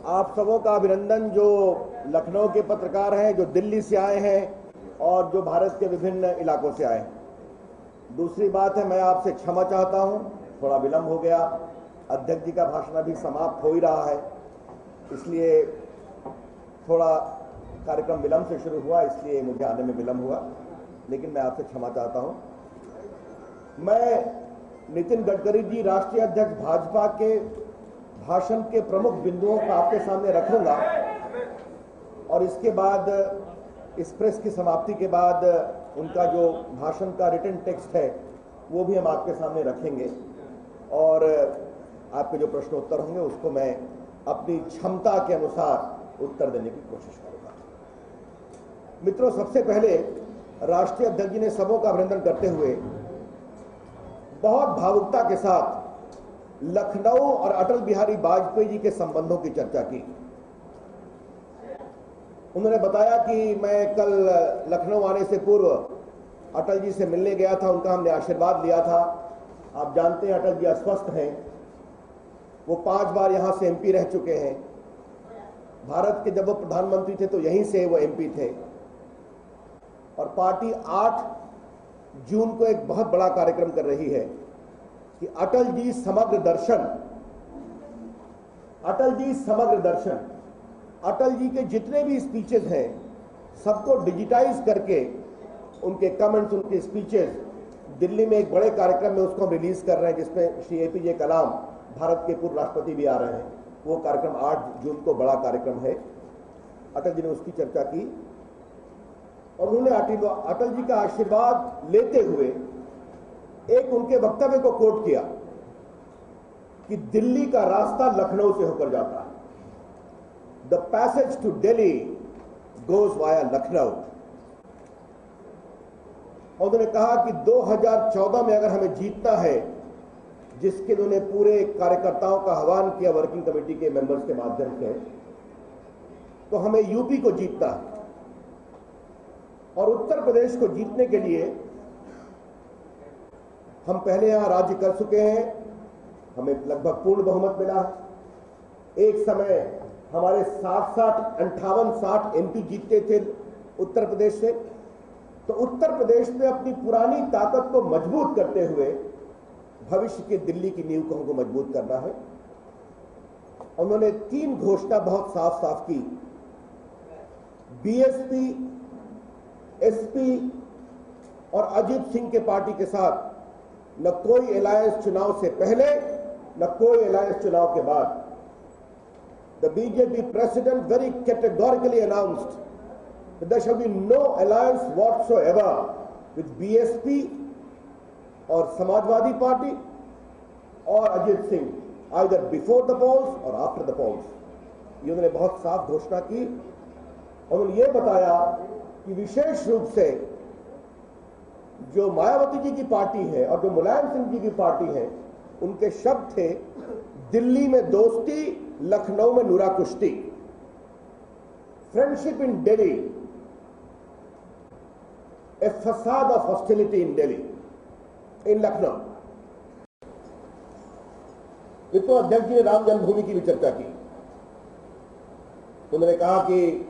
आप सबों का अभिनंदन जो लखनऊ के पत्रकार हैं, जो दिल्ली से आए हैं और जो भारत के विभिन्न इलाकों से आए हैं। दूसरी बात है, मैं आपसे क्षमा चाहता हूं, थोड़ा विलंब हो गया। अध्यक्ष जी का भाषण अभी समाप्त हो ही रहा है, इसलिए थोड़ा कार्यक्रम विलंब से शुरू हुआ, इसलिए मुझे आने में विलंब हुआ, लेकिन मैं आपसे क्षमा चाहता हूं। मैं नितिन गडकरी जी, राष्ट्रीय अध्यक्ष भाजपा के भाषण के प्रमुख बिंदुओं को आपके सामने रखूंगा और इसके बाद इस प्रेस की समाप्ति के बाद उनका जो भाषण का रिटन टेक्स्ट है वो भी हम आपके सामने रखेंगे और आपके जो प्रश्नोत्तर होंगे उसको मैं अपनी क्षमता के अनुसार उत्तर देने की कोशिश करूंगा। मित्रों, सबसे पहले राष्ट्रीय अध्यक्ष जी ने सबों का अभिनंदन करते हुए बहुत भावुकता के साथ लखनऊ और अटल बिहारी वाजपेयी जी के संबंधों की चर्चा की। उन्होंने बताया कि मैं कल लखनऊ आने से पूर्व अटल जी से मिलने गया था, उनका हमने आशीर्वाद लिया था। आप जानते हैं अटल जी अस्वस्थ हैं, वो 5 बार यहां से एमपी रह चुके हैं। भारत के जब वो प्रधानमंत्री थे तो यहीं से वो एमपी थे और पार्टी 8 जून को एक बहुत बड़ा कार्यक्रम कर रही है कि अटल जी समग्र दर्शन, अटल जी के जितने भी स्पीचेस हैं सबको डिजिटाइज करके उनके कमेंट्स, उनके स्पीचेस दिल्ली में एक बड़े कार्यक्रम में उसको हम रिलीज कर रहे हैं, जिसमें श्री APJ कलाम, भारत के पूर्व राष्ट्रपति भी आ रहे हैं। वो कार्यक्रम 8 जून को बड़ा कार्यक्रम है। अटल जी ने उसकी चर्चा की और उन्होंने अटल जी का आशीर्वाद लेते हुए एक उनके वक्तव्य को कोट किया कि दिल्ली का रास्ता लखनऊ से होकर जाता है। The passage to Delhi goes via Lucknow. और उन्होंने कहा कि 2014 में अगर हमें जीतना है, जिसके उन्होंने पूरे कार्यकर्ताओं का आह्वान किया वर्किंग कमेटी के मेंबर्स के माध्यम से, तो हमें यूपी को जीतना है और उत्तर प्रदेश को जीतने के लिए हम पहले यहां राज्य कर चुके हैं, हमें लगभग पूर्ण बहुमत मिला है। एक समय हमारे 58 MP जीतते थे उत्तर प्रदेश से। तो उत्तर प्रदेश में अपनी पुरानी ताकत को मजबूत करते हुए भविष्य के दिल्ली की नींव को हमको मजबूत करना है। उन्होंने 3 घोषणा बहुत साफ साफ की। BSP, SP और अजीत सिंह के पार्टी के साथ न कोई अलायंस चुनाव से पहले, न कोई अलायंस चुनाव के बाद। The BJP president very categorically announced that there shall be no alliance whatsoever with BSP or Samajwadi Party or Ajit Singh, either before the polls or after the polls. ये उन्होंने बहुत साफ घोषणा की और उन्होंने ये बताया कि विशेष रूप से जो मायावती जी की पार्टी है और जो मुलायम सिंह जी की पार्टी है, उनके शब्द थे, दिल्ली में दोस्ती, लखनऊ में नूरा कुश्ती। फ्रेंडशिप इन दिल्ली, ए फसाद ऑफ हॉस्टिलिटी इन दिल्ली, इन लखनऊ। वित्त अध्यक्ष जी ने राम जन्मभूमि की भी चर्चा की। उन्होंने कहा कि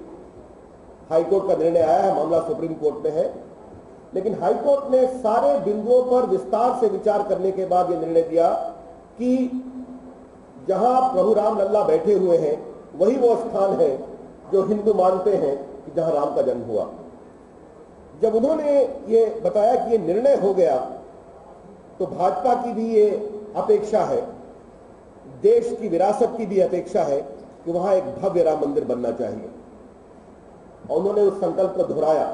हाईकोर्ट का निर्णय आया है, मामला सुप्रीम कोर्ट में है, लेकिन हाईकोर्ट ने सारे बिंदुओं पर विस्तार से विचार करने के बाद यह निर्णय दिया कि जहां प्रभु राम लल्ला बैठे हुए हैं वही वो स्थान है जो हिंदू मानते हैं कि जहां राम का जन्म हुआ। जब उन्होंने ये बताया कि ये निर्णय हो गया, तो भाजपा की भी ये अपेक्षा है, देश की विरासत की भी अपेक्षा है कि वहां एक भव्य राम मंदिर बनना चाहिए और उन्होंने उस संकल्प को दोहराया।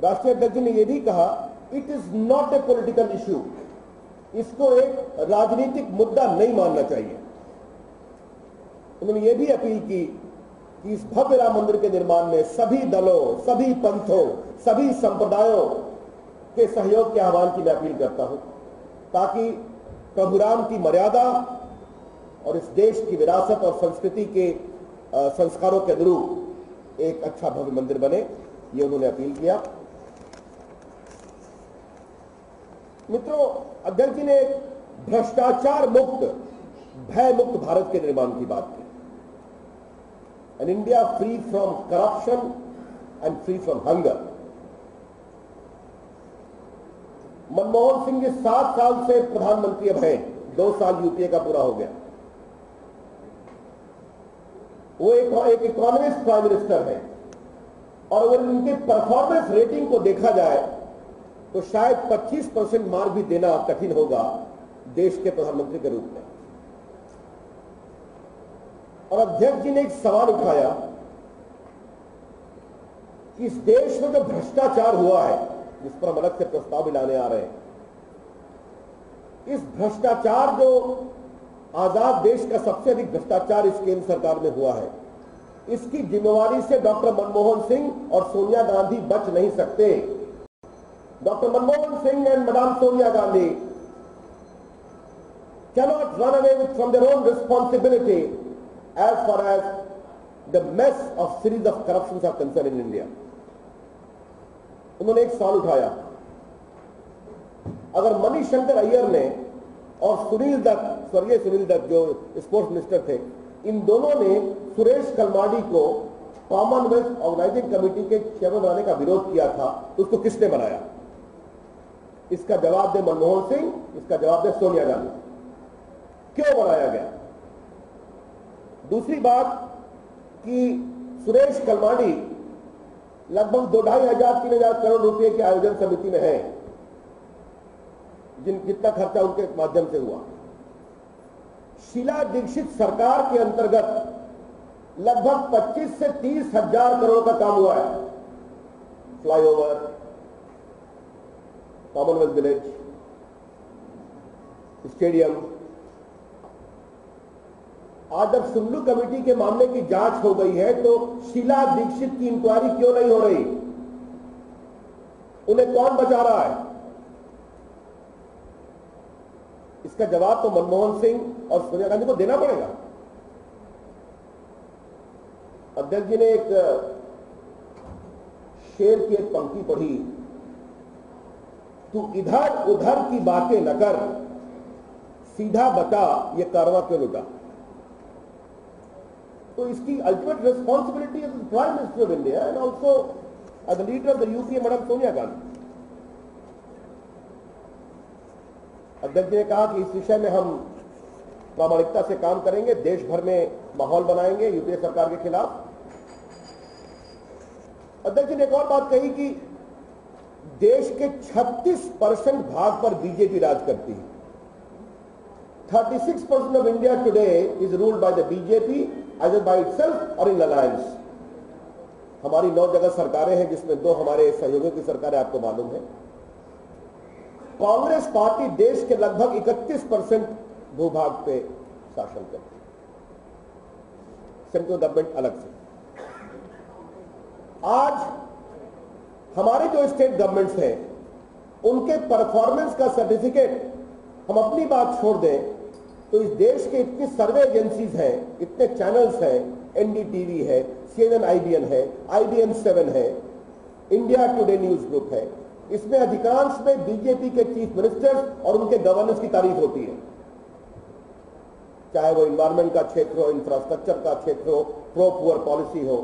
राष्ट्रीय अध्यक्ष ने यह भी कहा, it is not a political issue, इसको एक राजनीतिक मुद्दा नहीं मानना चाहिए। उन्होंने यह भी अपील की कि इस भव्य राम मंदिर के निर्माण में सभी दलों, सभी पंथों, सभी संप्रदायों के सहयोग के आह्वान की मैं अपील करता हूं, ताकि प्रभु राम की मर्यादा और इस देश की विरासत और संस्कृति के संस्कारों के अनुरूप एक अच्छा भव्य मंदिर बने। ये उन्होंने अपील किया। मित्रों, अध्यक्ष जी ने भ्रष्टाचार मुक्त, भय मुक्त भारत के निर्माण की बात की। an India free from corruption and free from hunger. Manmohan Singh ji 7 साल से प्रधानमंत्री अब हैं, 2 साल यूपीए का पूरा हो गया। वो एक इकोनॉमिस्ट प्राइम मिनिस्टर है और अगर उनके परफॉर्मेंस रेटिंग को देखा जाए तो शायद 25% मार्क भी देना कठिन होगा देश के प्रधानमंत्री के रूप में। और अध्यक्ष जी ने एक सवाल उठाया कि इस देश में जो भ्रष्टाचार हुआ है, जिस पर हम अलग से प्रस्ताव भी लाने आ रहे हैं, इस भ्रष्टाचार जो आजाद देश का सबसे अधिक भ्रष्टाचार इस केंद्र सरकार में हुआ है, इसकी जिम्मेवारी से डॉक्टर मनमोहन सिंह और सोनिया गांधी बच नहीं सकते। Doctor Manmohan Singh and madam Sonia Gandhi cannot run away from their own responsibility as far as the mess of series of corruptions are concerned in India. उन्होंने एक सवाल उठाया, अगर मणिशंकर अय्यर ने और सुनील दत्त, स्वर्गीय सुनील दत्त जो स्पोर्ट्स मिनिस्टर थे, इन दोनों ने सुरेश कलमाडी को कॉमनवेल्थ ऑर्गेनाइजिंग कमेटी के चेयरमैन बनाने का विरोध किया था, तो उसको किसने बनाया? इसका जवाब दे मनमोहन सिंह, इसका जवाब दे सोनिया गांधी। क्यों बनाया गया? दूसरी बात कि सुरेश कलमाडी लगभग 2,500-3,000 करोड़ रुपए की आयोजन समिति में है, जितना खर्चा उनके माध्यम से हुआ। शीला दीक्षित सरकार के अंतर्गत लगभग 25 से 30 हजार करोड़ का काम हुआ है। Flyover, Commonwealth village, stadium. आज जब सुल्लू कमेटी के मामले की जांच हो गई है तो शीला दीक्षित की इंक्वायरी क्यों नहीं हो रही? उन्हें कौन बचा रहा है? इसका जवाब तो मनमोहन सिंह और सोनिया गांधी को देना पड़ेगा। अध्यक्ष जी ने एक शेर की एक पंक्ति पढ़ी, तू इधर उधर की बातें न कर, सीधा बता ये कारवां क्यों लुटा। तो इसकी ultimate responsibility is prime minister of India and also as the leader of the UPA madam Sonia Gandhi. अध्यक्ष जी ने कहा कि इस विषय में हम प्रामाणिकता से काम करेंगे, देश भर में माहौल बनाएंगे यूपीए सरकार के खिलाफ। अध्यक्ष जी ने एक और बात कही कि देश के 36% भाग पर बीजेपी राज करती है। 36% of India today is ruled by the BJP, either by itself or in alliance. हमारी 9 जगह सरकारें हैं, जिसमें 2 हमारे सहयोगियों की सरकार है, आपको मालूम है। कांग्रेस पार्टी देश के लगभग 31% भूभाग पे शासन करती है, सेंट्रल गवर्नमेंट अलग से। आज हमारे जो स्टेट गवर्नमेंट्स हैं, उनके परफॉर्मेंस का सर्टिफिकेट हम अपनी बात छोड़ दें तो इस देश के इतनी सर्वे एजेंसीज हैं, इतने चैनल्स हैं, एनडीटीवी है, CNN IBN है, IBN 7 है, इंडिया टुडे न्यूज ग्रुप है, इसमें अधिकांश में बीजेपी के चीफ मिनिस्टर्स और उनके गवर्नेंस की तारीफ होती है। चाहे वो इन्वायरमेंट का क्षेत्र हो, इंफ्रास्ट्रक्चर का क्षेत्र हो, प्रो पुअर पॉलिसी हो।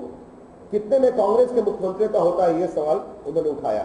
कितने में कांग्रेस के मुख्यमंत्री का होता है, ये सवाल उन्होंने उठाया।